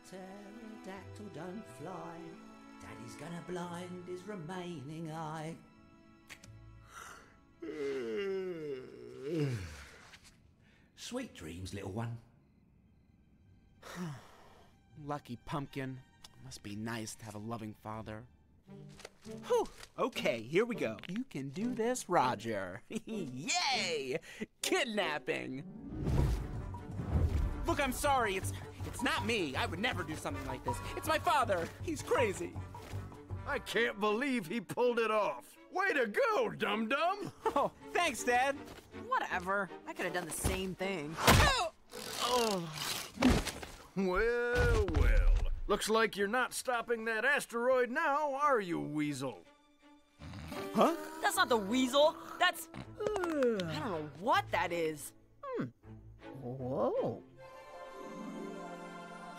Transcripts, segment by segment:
Pterodactyl don't fly. Daddy's gonna blind his remaining eye. Sweet dreams, little one. Lucky pumpkin. Must be nice to have a loving father. Whew. Okay, here we go. You can do this, Roger. Yay! Kidnapping! Look, I'm sorry. It's not me. I would never do something like this. It's my father. He's crazy. I can't believe he pulled it off. Way to go, dum-dum! Oh, thanks, Dad. Whatever. I could have done the same thing. Oh. Well, well. Looks like you're not stopping that asteroid now, are you, Weasel? Huh? That's not the weasel. That's... I don't know what that is. Whoa.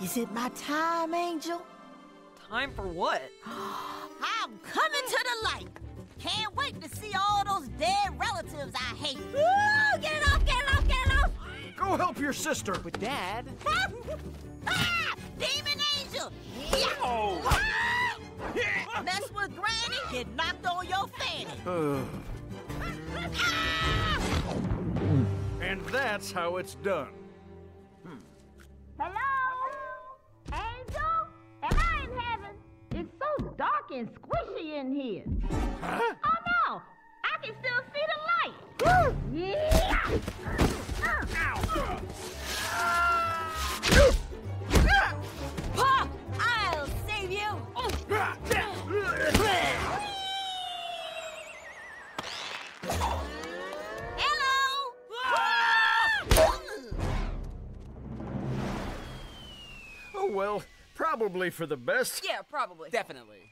Is it my time, Angel? Time for what? I'm coming to the light. Can't wait to see all those dead relatives I hate. Woo! Get it off, get it off, get it off! Go help your sister! But Dad... Ah! Demon Angel! Yeah! Oh! Ah! Mess with Granny, get knocked on your fanny. Ah! And that's how it's done. Hello? Angel? Am I in heaven? It's so dark and squishy in here. Huh? Oh no! I can still see the light! Yeah! Pop! I'll save you! Hello! Oh, well, probably for the best. Yeah, probably. Definitely.